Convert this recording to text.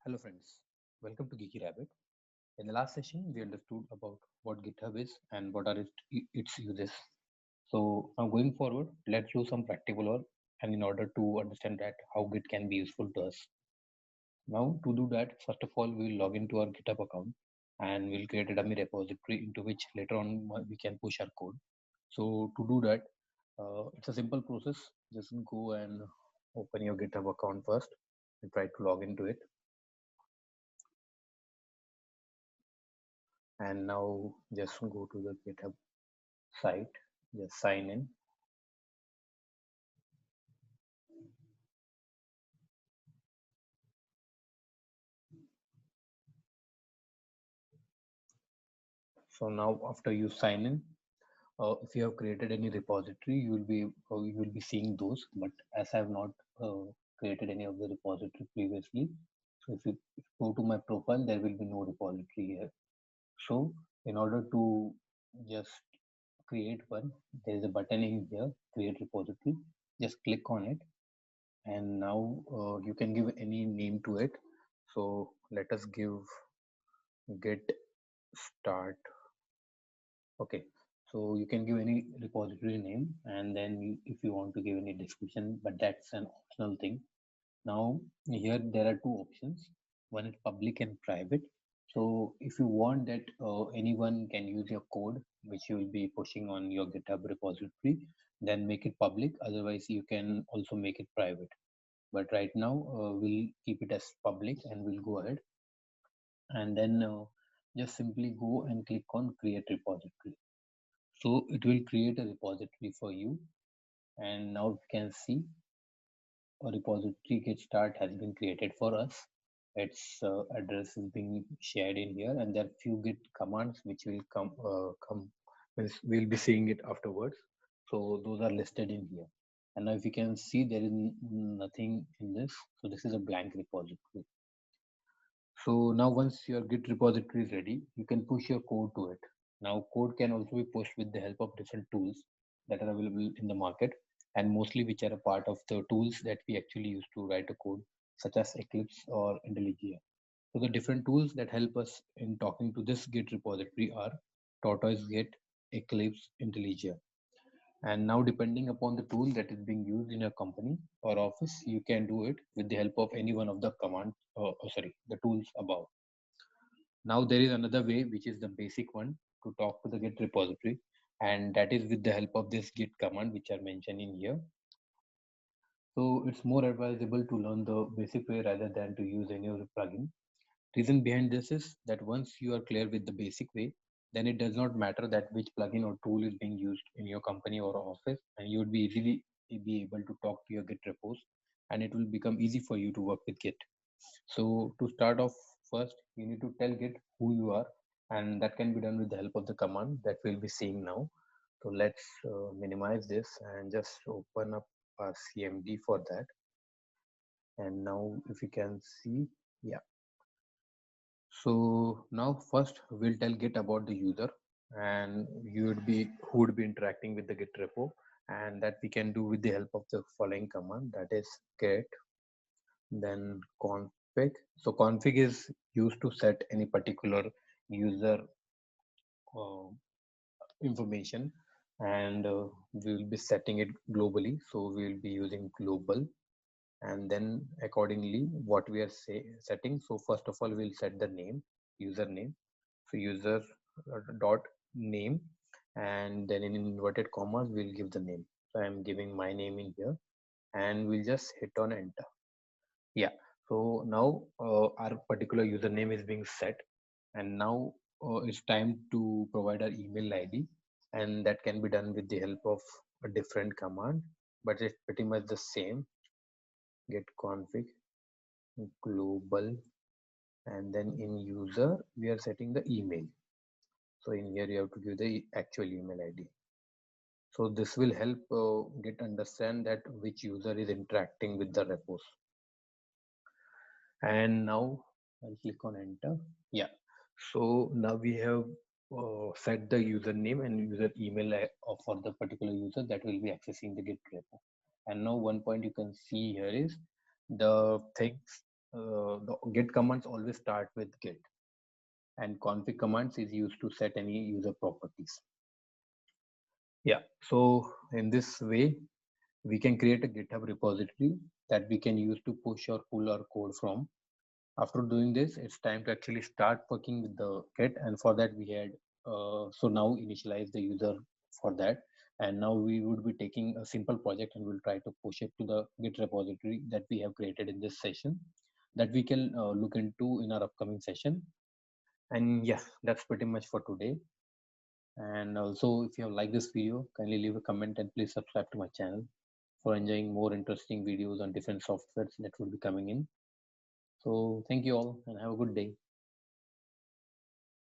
Hello friends, welcome to Geeky Rabbit. In the last session, we understood about what GitHub is and what are its uses. So now going forward, let's do some practical work and in order to understand that how Git can be useful to us. Now to do that, first of all, we will log into our GitHub account and we'll create a dummy repository into which later on we can push our code. So to do that, it's a simple process. Just go and open your GitHub account first and try to log into it. And now just go to the GitHub site, just sign in. So now after you sign in, if you have created any repository, you will be seeing those. But as I have not created any of the repository previously, so if you go to my profile, there will be no repository here. So in order to just create one, there is a button in here, create repository. Just click on it, and now you can give any name to it. So let us give git start. Okay, so you can give any repository name, and then if you want to give any description, but that's an optional thing. Now here there are two options. One is public and private. So if you want that anyone can use your code, which you will be pushing on your GitHub repository, then make it public. Otherwise, you can also make it private. But right now, we'll keep it as public, and we'll go ahead and then just simply go and click on create repository. So it will create a repository for you, and now you can see a repository git start has been created for us. Its address is being shared in here, and there are few git commands which will come. We'll be seeing it afterwards. So those are listed in here. And now if you can see, there is nothing in this. So this is a blank repository. So now once your Git repository is ready, you can push your code to it. Now code can also be pushed with the help of different tools that are available in the market, and mostly which are a part of the tools that we actually use to write a code, such as Eclipse or IntelliJ. So the different tools that help us in talking to this Git repository are Tortoise Git, Eclipse, IntelliJ. And now depending upon the tool that is being used in your company or office, you can do it with the help of any one of the commands, the tools above. Now there is another way, which is the basic one to talk to the Git repository, and that is with the help of this Git command, which are mentioned in here. So it's more advisable to learn the basic way rather than to use any of the plugin. Reason behind this is that once you are clear with the basic way, then it does not matter that which plugin or tool is being used in your company or office, and you would be easily be able to talk to your Git repos, and it will become easy for you to work with Git. So to start off, first you need to tell Git who you are, and that can be done with the help of the command that we'll be seeing now. So let's minimize this and just open up our CMD for that. And now if you can see, yeah. So now first we'll tell Git about the user, and you would be who would be interacting with the Git repo, and that we can do with the help of the following command, that is git then config. So config is used to set any particular user uh, information, and we will be setting it globally. So we will be using global, and then accordingly what we are setting. So first of all, we'll set the name, username. So user dot name, and then in inverted commas we'll give the name. So I'm giving my name in here, and we'll just hit on enter. Yeah, so now our particular username is being set, and now it's time to provide our email ID, and that can be done with the help of a different command, but it's pretty much the same. Get config global, and then in user we are setting the email. So in here you have to give the actual email ID. So this will help get understand that which user is interacting with the repos. And now I'll click on enter. Yeah, so now we have set the username and user email for the particular user that will be accessing the Git repo. And now one point you can see here is the things the git commands always start with git, and config commands is used to set any user properties. Yeah, so in this way, we can create a GitHub repository that we can use to push or pull our code from. After doing this, it's time to actually start working with the Git, and for that we had so now initialize the user for that, and now we would be taking a simple project and we'll try to push it to the Git repository that we have created in this session that we can look into in our upcoming session. And yes, that's pretty much for today. And also, if you have liked this video, kindly leave a comment and please subscribe to my channel for enjoying more interesting videos on different softwares that will be coming in. So thank you all and have a good day.